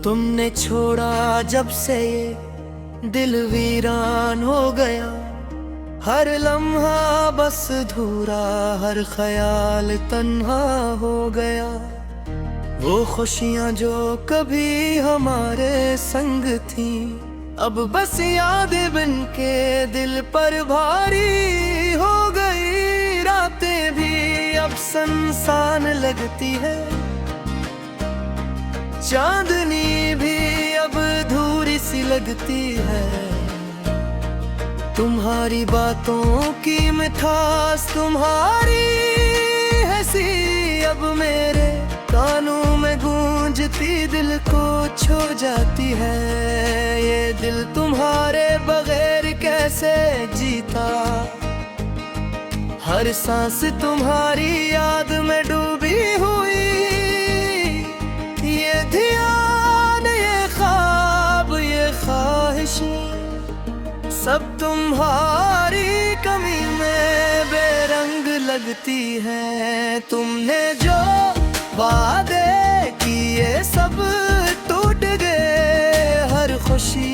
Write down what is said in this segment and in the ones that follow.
तुमने छोड़ा जब से ये दिल वीरान हो गया। हर लम्हा बस धूरा, हर ख्याल तन्हा हो गया। वो खुशियाँ जो कभी हमारे संग थी, अब बस यादें बन के दिल पर भारी हो गई। रातें भी अब सुनसान लगती है, चांदनी भी अब धूरी सी लगती है। तुम्हारी बातों की मिठास, तुम्हारी हंसी अब मेरे कानों में गूंजती दिल को छू जाती है। ये दिल तुम्हारे बगैर कैसे जीता, हर सांस तुम्हारी याद में डूबी हुई। ये ध्यान, ये ख्वाब, ये ख्वाहिशें सब तुम्हारी कमी में बेरंग लगती है। तुमने जो वादे किए सब टूट गए, हर खुशी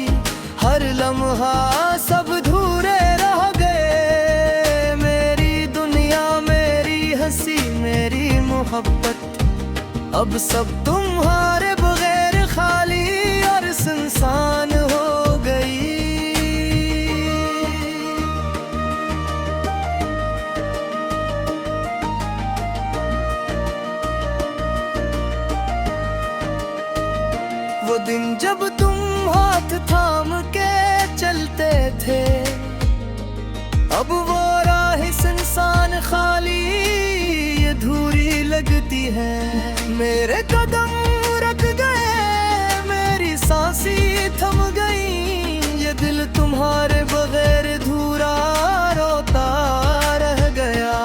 हर लम्हा सब धूरे रह गए। मेरी दुनिया, मेरी हंसी, मेरी मोहब्बत अब सब तुम्हारे बगैर खाली और सुनसान हो गई। वो दिन जब तुम हाथ थाम के चलते थे, अब वो राह सुनसान खाली अधूरी लगती है। मेरे कदम रुक गए, मेरी सांसें थम गई। ये दिल तुम्हारे बगैर धूरा रोता रह गया।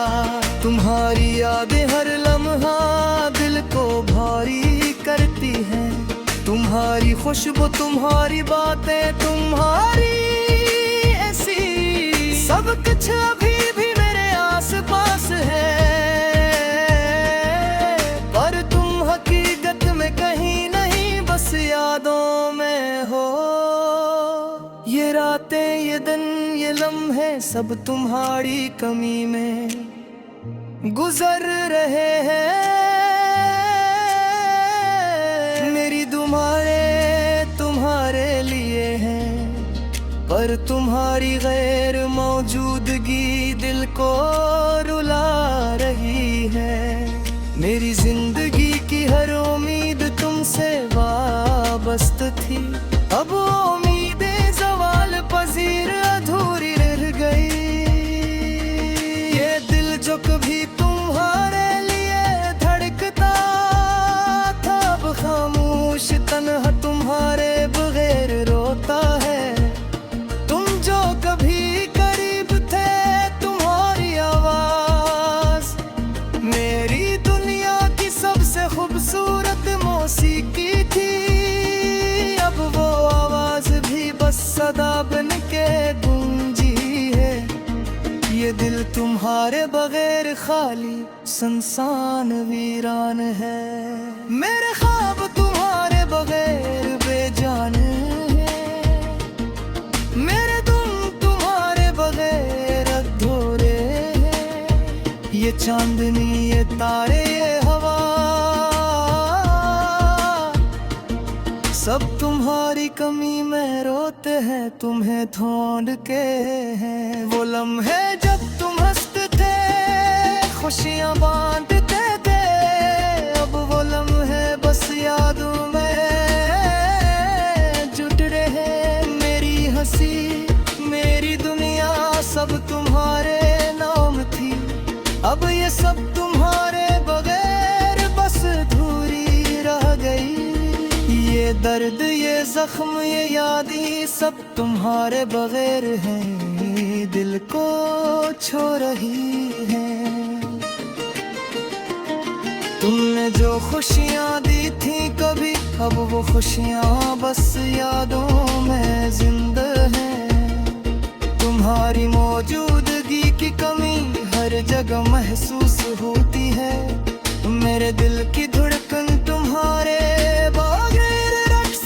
तुम्हारी यादें हर लम्हा दिल को भारी करती हैं। तुम्हारी खुशबू, तुम्हारी बातें, तुम्हारी ऐसी सब कुछ अभी भी मेरे आस पास है। पर तुम हकीकत में कहीं नहीं, बस यादों में हो। ये रातें, ये दिन, ये लम्हे सब तुम्हारी कमी में गुजर रहे हैं। मेरी तुम्हारे लिए है, पर तुम्हारी गैर मौजूदगी दिल को रुला रही है। मेरी जिंदगी की हर उम्मीद तुमसे वाबस्त थी, अब वो उम्मीदें ज़वाल पजीर अधूरी रह गई। ये दिल जो कभी तुम्हारे लिए धड़कता था, अब खामोश तन्हा तुम्हारे बगैर रोता है। तुम जो कभी करीब थे, तुम्हारी आवाज मेरी दुनिया की सबसे खूबसूरत मौसीकी थी। अब वो आवाज भी बस सदा बन के गूंजी है। ये दिल तुम्हारे बगैर खाली सुनसान वीरान है। मेरे ख्वाब तुम्हारे बगैर बेजान है। मेरे तुम तुम्हारे बगैर अधूरे हैं। ये चांदनी, ये तारे, ये हवा सब तुम्हारी कमी में रोते हैं, तुम्हें ढूंढ के हैं। वो लम्हे जब तुम हंसते थे, खुशियाँ बांटते थे, अब वो लम्हे बस यादों में जुट रहे। मेरी हंसी, मेरी दुनिया सब तुम्हारे नाम थी, अब ये सब तुम्हारे बगैर बस धूरी रह गई। ये दर्द, ये जख्म, ये यादें सब तुम्हारे बगैर हैं, दिल को छू रही हैं। तुमने जो खुशियाँ दी थी कभी, अब वो खुशियाँ बस यादों में जिंदा हैं। तुम्हारी मौजूदगी की कमी हर जगह महसूस होती है। मेरे दिल की धड़कन तुम्हारे बगैर रक्स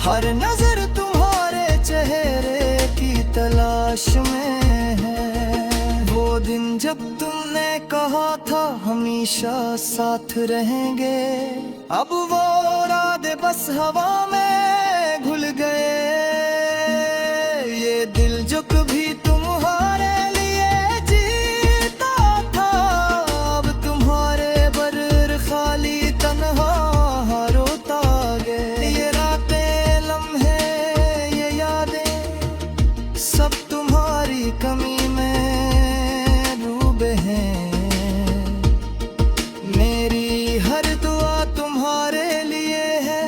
हर नजर तुम्हारे चेहरे की तलाश में है। वो दिन जब तुमने कहा था हमेशा साथ रहेंगे, अब वो रादे बस हवा में घुल गए। ये दिल जो कभी तुम्हारे लिए जीता था, अब तुम्हारे बर खाली तन्हा रोता गए। ये रातें लम्हे ये यादें सब तुम्हारी कमी में डूबे हैं। मेरी हर दुआ तुम्हारे लिए है,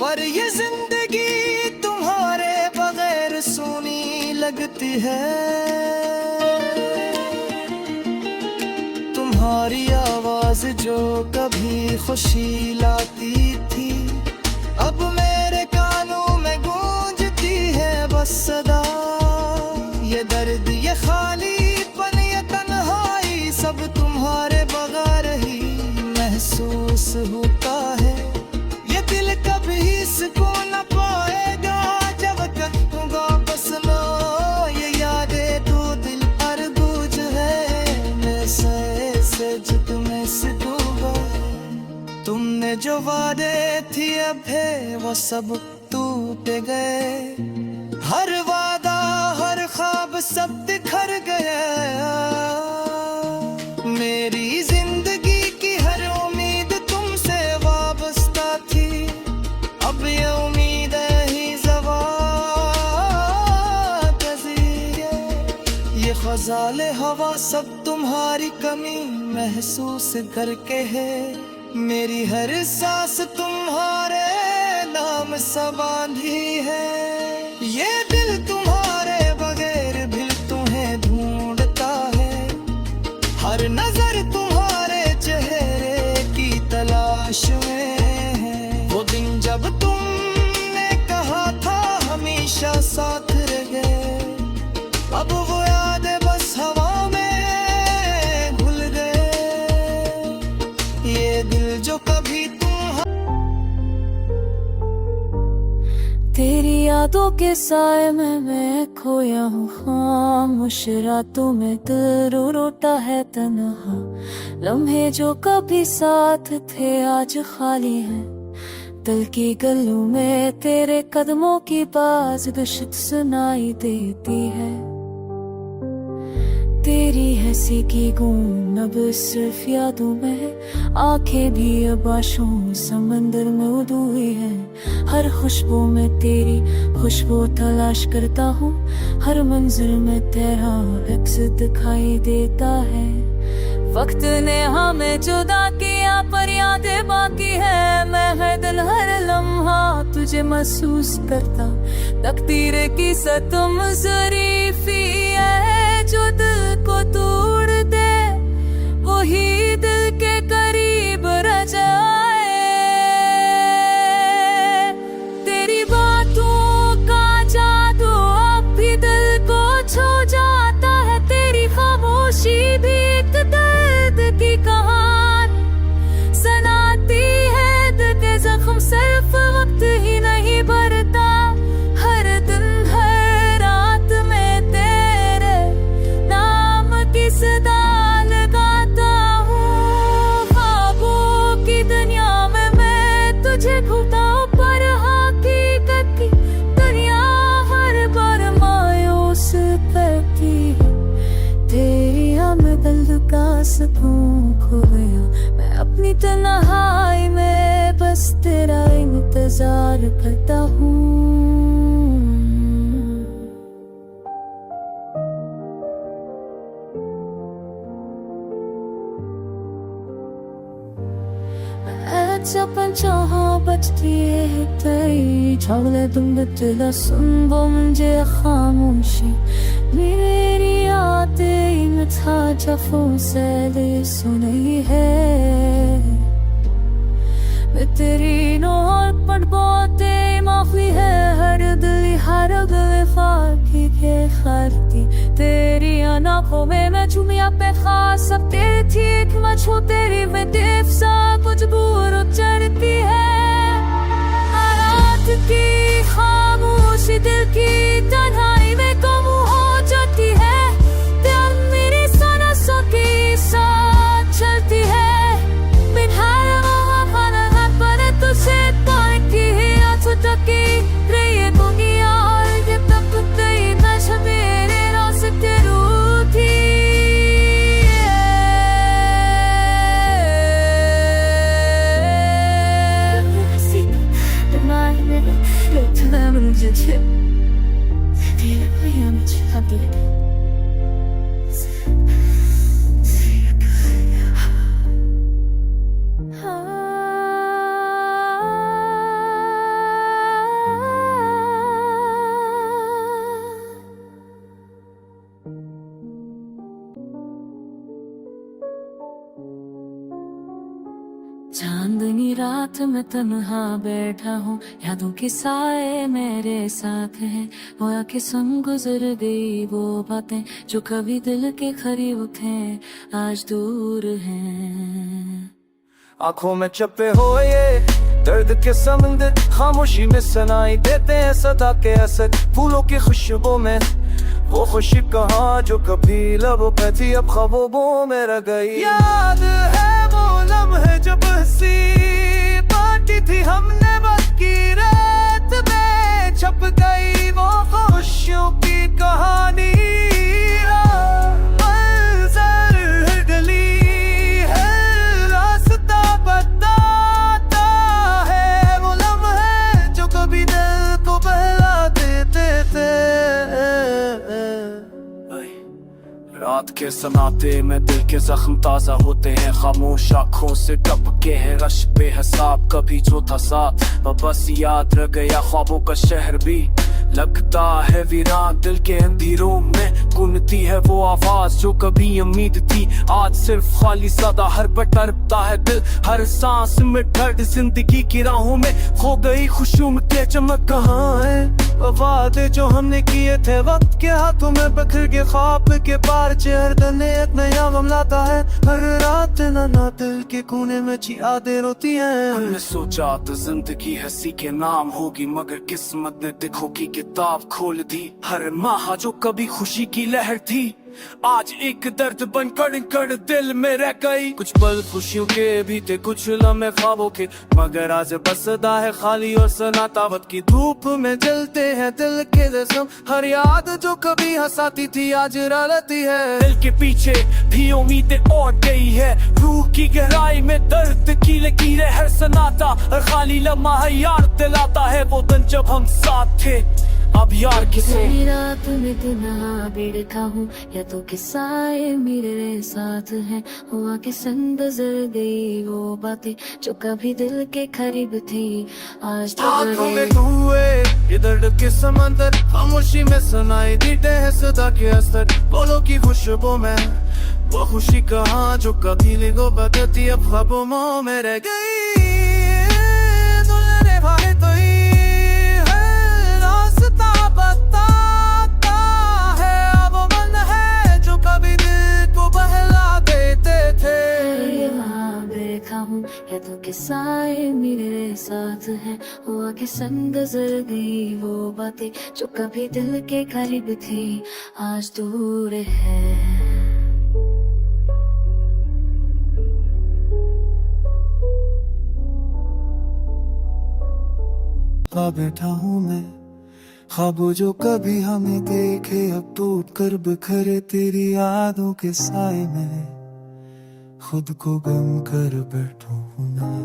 पर ये जिंदगी तुम्हारे बगैर सूनी लगती है। तुम्हारी आवाज जो कभी खुशी लाती थी, अब मेरे कानों में गूंजती है बस सदा। ये दर्द ये खालीपन ये तन्हाई सब तुम्हारे बगैर ही महसूस होता है। ये दिल कभी सुकून न पाएगा जब तक तुम वापस ना। ये यादें तो दिल पर बोझ है, मैं से जो तुम्हें सितूंगा। तुमने जो वादे थे अब है वो सब टूट गए। हर वादा हर ख्वाब सब बिखर गया। मेरी जिंदगी की हर उम्मीद तुमसे वाबस्ता थी, अब ये उम्मीद ही ज़वाल पज़ीर। ये ख़ज़ाले हवा सब तुम्हारी कमी महसूस करके है। मेरी हर सांस तुम्हारे नाम सा बांधी है। ये दिल तुम्हारे बगैर भी तुम्हें ढूंढता है। हर नजर तुम्हारे चेहरे की तलाश में है। वो दिन जब तुमने कहा था हमेशा साथ रहे, अब वो यादें बस हवा में घुल गए। ये दिल जो कभी तेरी यादों के साए में मैं खोया हूँ, खामोश रातों में दिल रो रोता है तन्हा। लम्हे जो कभी साथ थे आज खाली हैं। दिल की गलियों में तेरे कदमों की बाज गश्त सुनाई देती है। तेरी हंसी की गूंज अब सिर्फ यादों में, आंखें भी अब आशों समंदर में उड़ी है। हर खुशबू में तेरी खुशबू तलाश करता हूँ, हर मंजिल में तेरा अक्स दिखाई देता है। वक्त ने हमें जुदा किया पर यादें बाकी है। मैं हर दिन हर लम्हा तुझे महसूस करता। तकदीर की सतम ज़रीफ़ी है जो दिल को तोड़ दे, वही दिल के करीब रह जाए। तेरी बातों का जादू अब भी दिल को छू जाता है। तेरी खामोशी भी एक दर्द की कहानी सुनाती है। दिल के जख्म सिर्फ वक्त ही नहीं भरता, हर दिन हर रात में तेरे नाम की सदा लगाता हूँ। ख्वाबों की दुनिया में मैं तुझे ढूंढता हूँ, पर हकीकत की दुनिया हर बार मायूस करती है। तेरी हमें दिल का सुकून खो गया। मैं अपनी तन्हाई में बस तेरा इंतजार करता हूँ। जहाँ बजती है तेरी छागले तुम बदला सुन वो मुझे खामोशी। मेरी यादें में था जफों से सुनी है। मैं तेरी नोर पर बहुत माफी है। हर दिल फाकी के खाती तेरी आंखों में मैं चुमिया पे खास सब तेरी थी एक मछू तेरी विदेव सा कुछ दूर चढ़ती है। रात की चांदनी रात में तन्हा बैठा हूँ, यादों के साए मेरे साथ हैं। वो आके संग गुजर गई वो बातें जो कभी दिल के करीब थे, आज दूर हैं। आंखों में छपे हो ये दर्द के समंदर, खामोशी में सुनाई देते हैं सदा के असर। फूलों की खुशबू में वो खुशी कहाँ जो कभी लबों पे थी, अब ख्वाबों में रह गई। याद है वो लम्हे जब हंसी बांटी थी हमने बस की रात में, छप गई वो खुशियों की कहानी। मंज़र गली है, रास्ता बताता है, वो लम्हे जो कभी दिल को बहला देते थे। रात के सनाते में दिल के जख्म ताजा होते हैं, खामोश आँखों से टपके हैं रश बेहिसाब। कभी जो था साथ वो बस याद रह गया, ख्वाबों का शहर भी लगता है वीरान। दिल के अंधेरों में गूंजती है वो आवाज जो कभी उम्मीद थी, आज सिर्फ खाली सदा। हर पल तड़पता है दिल, हर सांस में दर्द। जिंदगी की राहों में खो गई खुशियों में के चमक कहाँ है? वो वादे जो हमने किए थे वक्त के हाथों में बिखर के, ख्वाब के पार चेहर दने एक नया गम लाता है। हर रात ना दिल के कोने में यादें रोती हैं। हमने सोचा तो जिंदगी हंसी के नाम होगी, मगर किस्मत ने दिखो की किताब खोल दी। हर माह जो कभी खुशी की लहर थी, आज एक दर्द बन कर दिल में रह गई। कुछ पल खुशियों के भी थे, कुछ लम्हे ख्वाबों के, मगर आज बसदा है खाली और सन्नाटा। वक्त की धूप में जलते हैं दिल के जख्म, हर याद जो कभी हंसाती थी आज रलती है। दिल के पीछे भी उम्मीदें और गई है, रूह की गहराई में दर्द की लकीरें। हर सन्नाटा और खाली लम्हा याद दिलाता है वो दिन जब हम साथ थे। अब यार किसे रात में तन्हा बैठा हूँ, या तो किस्साए मेरे साथ हैं। हुआ के संग गुजर गई वो बातें जो कभी दिल के करीब थी, आज आँखों में हुए ये दर्द के समंदर। खामोशी में सुनाई देते हैं सदा के असर। बोलो की खुशबू में वो खुशी कहाँ जो कभी लिगो बदलती, अब ख्वाबों में रह गई। दुल्हने भागे तो ही या तो किस्साए मेरे साथ हैं। हुआ के संग गुजर गई वो बातें जो कभी दिल के करीब थी, आज दूर है। बैठा हूँ मैं, ख्वाबों जो कभी हमें देखे अब टूट कर बिखरे तेरी यादों के साए में। खुद को गम कर बैठा हूँ मैं।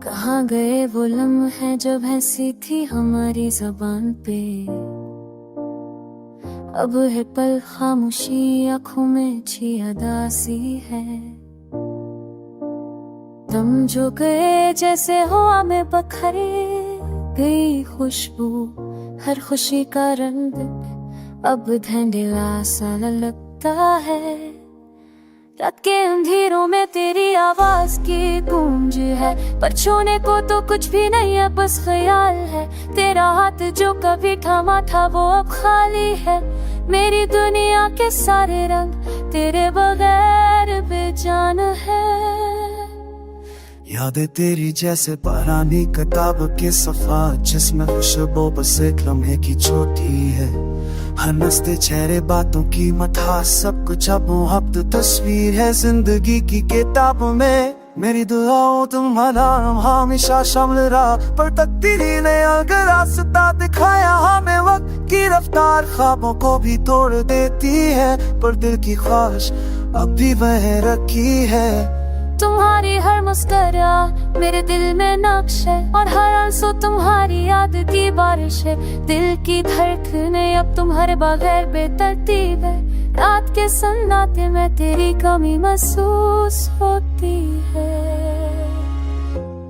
कहाँ गए वो लम्हे जब हंसी थी हमारी जुबान पे, अब है पल खामोशी आँखों में छी अदासी है। दम जो गए जैसे हवा में बखरे गई खुशबू, हर खुशी का रंग अब धुंधला सा लगता है। रात के अंधेरों में तेरी आवाज की गूंज है, पर छूने को तो कुछ भी नहीं है, बस ख्याल है। तेरा हाथ जो कभी थामा था वो अब खाली है। मेरी दुनिया के सारे रंग तेरे बगैर बेजान है। यादें तेरी जैसे पुरानी किताब के सफा, जिसमें खुशबू बस एक लम्हे की छोटी है। हंसते चेहरे बातों की मथा, सब कुछ अब मुहब्बत तस्वीर है जिंदगी की किताब में। मेरी दुआओं तुम्हारा हमेशा शामिल रहा, पर तकदीर ने अगर रास्ता दिखाया हमें। वक्त की रफ्तार ख्वाबों को भी तोड़ देती है, पर दिल की ख्वाहिश अब भी वह रखी है। तुम्हारी हर मुस्कुरा मेरे दिल में नक्श है, और हर आंसू तुम्हारी याद की बारिश है। दिल की धड़कने अब तुम्हारे बगैर बेतरतीब है। रात के सन्नाटे में तेरी कमी महसूस होती है।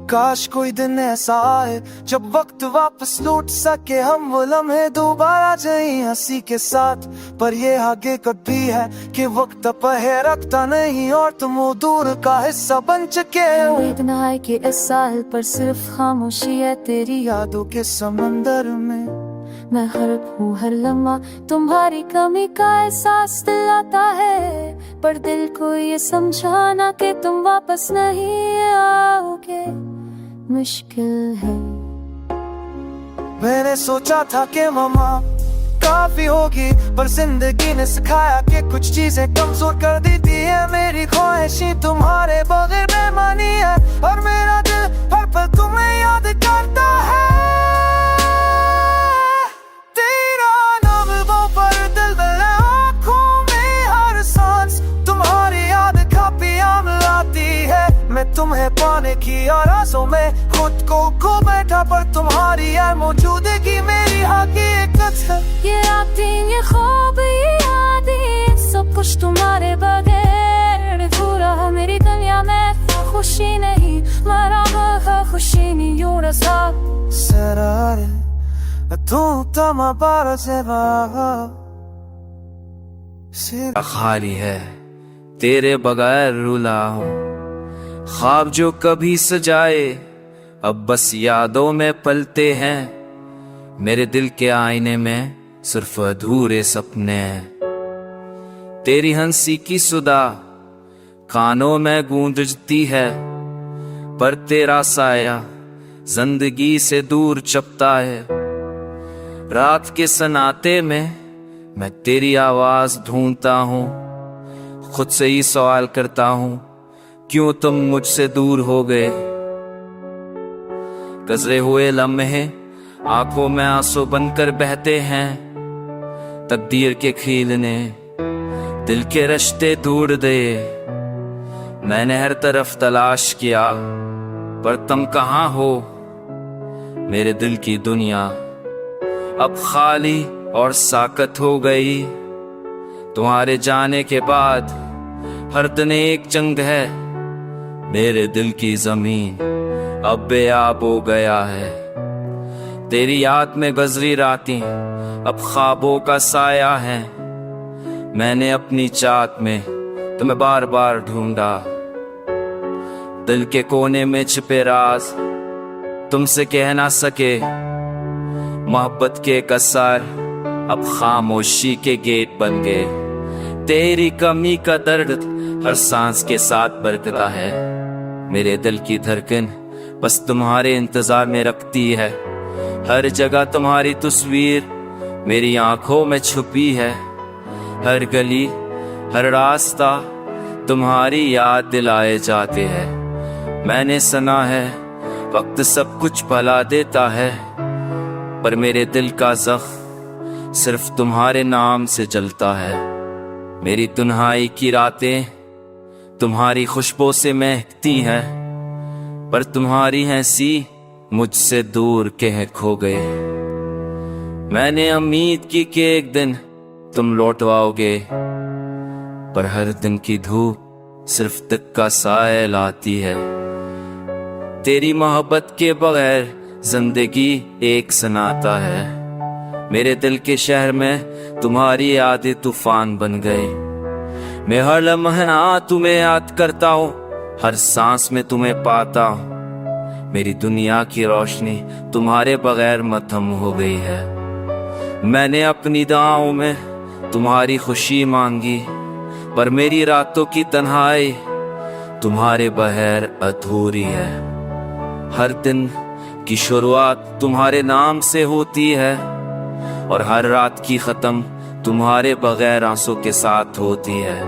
काश कोई दिन ऐसा आए जब वक्त वापस लौट सके, हम वो लम्हे दोबारा जाए हंसी के साथ। पर ये हकीकत भी है कि वक्त पहे रखता नहीं, और तुम वो दूर का हिस्सा बन चुके हो। इतना है कि इस साल पर सिर्फ खामोशी है तेरी यादों के समंदर में मैं हर लम्हा तुम्हारी कमी का एहसास दिलाता है। पर दिल को ये समझाना कि तुम वापस नहीं आओगे मुश्किल है। मैंने सोचा था कि मम्मा काफी होगी, पर जिंदगी ने सिखाया कि कुछ चीजें कमजोर कर देती है। मेरी ख्वाहिशें तुम्हारे बगैर बेमानी है, और मेरा दिल हर पल तुम्हें याद करता है। तेरा नाम वो पर दिल में आँखों में हर सांस तुम्हारी याद का पियाम लाती है। मैं तुम्हें पाने की आरज़ू में खुद को खो बैठा, पर तुम्हारी यार मौजूदगी मेरी हकीकत है। ये रातें, ये ख्वाब, ये यादें, सब कुछ तुम्हारे बगैर अधूरा है। मेरी दुनिया में खुशी नहीं, मरा हुआ खुशी नहीं, यूं रसा Serare tu tama para se खाली है तेरे बगैर रूला हूँ। ख्वाब जो कभी सजाए अब बस यादों में पलते हैं। मेरे दिल के आईने में सिर्फ अधूरे सपने हैं। तेरी हंसी की सुधा कानों में गूंजती है, पर तेरा साया जिंदगी से दूर चपता है। रात के सन्नाटे में मैं तेरी आवाज ढूंढता हूँ, खुद से ही सवाल करता हूँ क्यों तुम मुझसे दूर हो गए। गुजरे हुए लम्हे आंखों में आंसू बनकर बहते हैं। तकदीर के खील ने दिल के रिश्ते ढूंढ दे। मैंने हर तरफ तलाश किया पर तुम कहाँ हो। मेरे दिल की दुनिया अब खाली और साकत हो गई। तुम्हारे जाने के बाद हर दिन एक जंग है। मेरे दिल की जमीन अब बेआब हो गया है। तेरी याद में गुजरी रातें अब ख्वाबों का साया है। मैंने अपनी चाहत में तुम्हें बार बार ढूंढा। दिल के कोने में छिपे राज तुमसे कह ना सके। मोहब्बत के कसार अब खामोशी के गेट बन गए। तेरी कमी का दर्द हर सांस के साथ बढ़ता है। मेरे दिल की धड़कन बस तुम्हारे इंतजार में रखती है। हर जगह तुम्हारी तस्वीर मेरी आंखों में छुपी है। हर गली हर रास्ता तुम्हारी याद दिलाए जाते हैं। मैंने सुना है वक्त सब कुछ भुला देता है, पर मेरे दिल का जख्म सिर्फ तुम्हारे नाम से जलता है। मेरी तन्हाई की रातें तुम्हारी खुशबू से महकती हैं, पर तुम्हारी हंसी मुझसे दूर के खो गए। मैंने उम्मीद की कि एक दिन तुम लौटवाओगे, पर हर दिन की धूप सिर्फ तक का साया लाती है। तेरी मोहब्बत के बगैर जिंदगी एक सन्नाटा है। मेरे दिल के शहर में तुम्हारी यादें तूफान बन गए। मैं हर लम्हा तुम्हें याद करता हूँ, हर सांस में तुम्हें पाता हूँ। मेरी दुनिया की रोशनी तुम्हारे बगैर मध्यम हो गई है। मैंने अपनी दुआओं में तुम्हारी खुशी मांगी, पर मेरी रातों की तन्हाई तुम्हारे बगैर अधूरी है। हर दिन की शुरुआत तुम्हारे नाम से होती है, और हर रात की खत्म तुम्हारे बगैर आंसू के साथ होती है।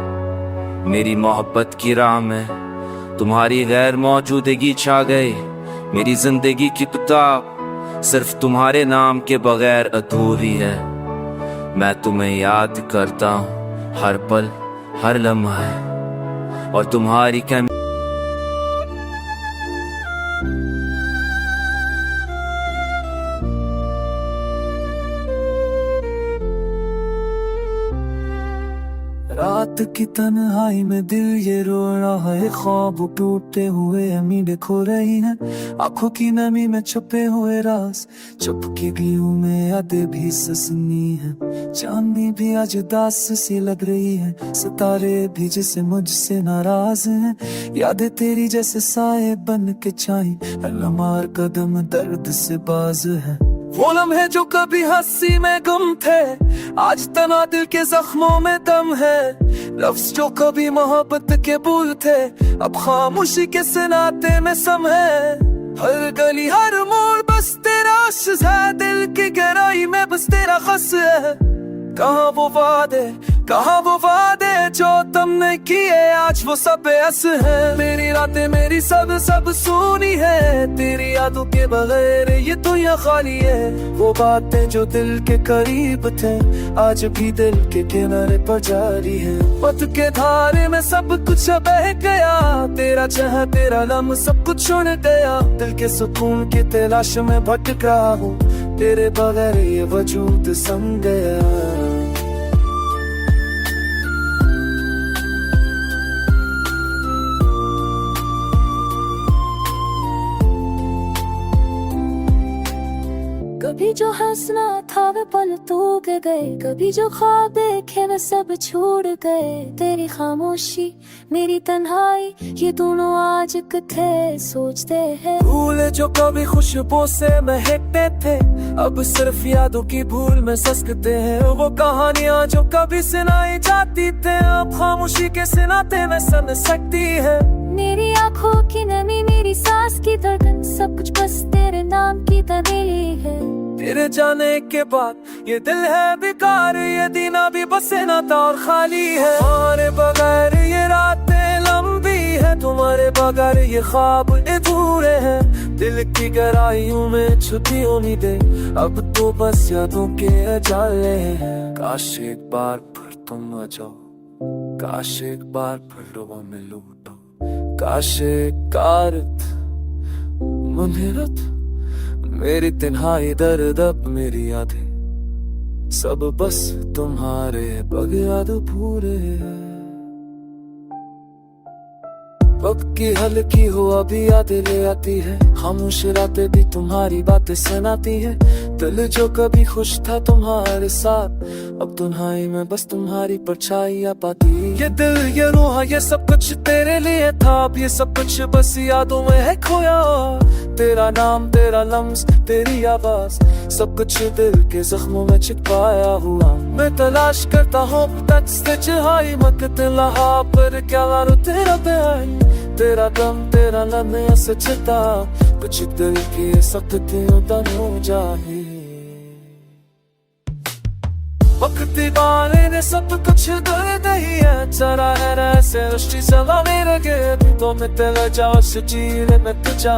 मेरी मोहब्बत की राह में तुम्हारी गैर मौजूदगी छा गई। मेरी जिंदगी की किताब सिर्फ तुम्हारे नाम के बगैर अधूरी है। मैं तुम्हें याद करता हूँ हर पल हर लम्हा, और तुम्हारी कमी की तन्हाई में दिल ये रो रहा है, ख्वाब टूटे हुए उम्मीदें खो रही हैं, आंखों की नमी में छुपे हुए राज, चुपके गलियों में यादें भी ससनी है, चांदनी भी आज उदास सी लग रही है, सितारे भी जैसे मुझसे नाराज हैं, यादें तेरी जैसे साए बन के छाई, लम्हार कदम दर्द से बाज है। वो लम्हे जो कभी हंसी में गुम थे, आज तना दिल के जख्मों में दम है, लफ्ज जो कभी मोहब्बत के बोल थे, अब खामोशी के सनाते में सम है, हर गली हर मोड़ बस तेरा अश्ज़ है, दिल की गहराई में बस तेरा खस है। कहाँ वो वादे जो तुमने किए, आज वो सब बेअस है, मेरी रातें मेरी सब सुनी है, तेरी यादों के बगैर ये दुनिया खाली है। वो बातें जो दिल के करीब थे, आज भी दिल के किनारे पर जारी है, पथ के धारे में सब कुछ बह गया, तेरा चाह तेरा लम सब कुछ उड़ गया, दिल के सुकून की तलाश में भटक रहा हूँ, तेरे बगैर ये वजूद सम गया। कभी जो हंसना था वे पल तूग गए, कभी जो ख्वाब देखे वे सब छोड़ गए, तेरी खामोशी मेरी तन्हाई ये दोनों आज किथे सोचते हैं। फूल जो कभी खुशबू से महकते थे, अब सिर्फ यादों की भूल में ससकते हैं, वो कहानियां जो कभी सुनाई जाती थे, अब खामोशी के सुनाते में समझ सकती है। मेरी आंखों की नमी मेरी सांस की धड़कन, सब कुछ बस तेरे नाम की तन्हाई है। तेरे जाने के बाद ये दिल है बेकार, ये दीना भी बसे ना था और खाली है, तुम्हारे बगैर ये रातें लंबी है, तुम्हारे बगैर ये ख्वाब अधूरे हैं, दिल की गहराइयों में छुपी उम्मीदें अब तो बस यादों के अजाले हैं। काश एक बार फिर तुम आ जाओ, काश एक बार फिर लोगों में लूटो, काश एक कारत मुंहिरत मेरी तन्हाई दर्द अब मेरी यादें सब बस तुम्हारे बगैर पूरे। वक्त की हल्की हो अभी यादें ले आती है, खामोश रातें भी तुम्हारी बातें सुनाती है, दिल जो कभी खुश था तुम्हारे साथ, अब तन्हाई में बस तुम्हारी परछाई आ पाती। ये दिल ये रूह ये सब कुछ तेरे लिए था, अब ये सब कुछ बस यादों में है खोया, तेरा नाम तेरा लम्स तेरी आवाज सब कुछ दिल के जख्मों में छिपाया हुआ, मैं तलाश करता हूँ तजहाई मकत लहा पर क्या वारो तेरा बयान, तेरा दम तेरा लम्हे सचता, कुछ दिल की सख्तियों तन हो जाए। वक्त वाले ने सब कुछ दर्द ही है, चरा है ऐसे रश्ती सवा मेरे गे, तो मैं तेरा जाओ से चीरे में तुझा,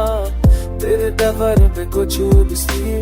तेरे दवर पे कुछ भी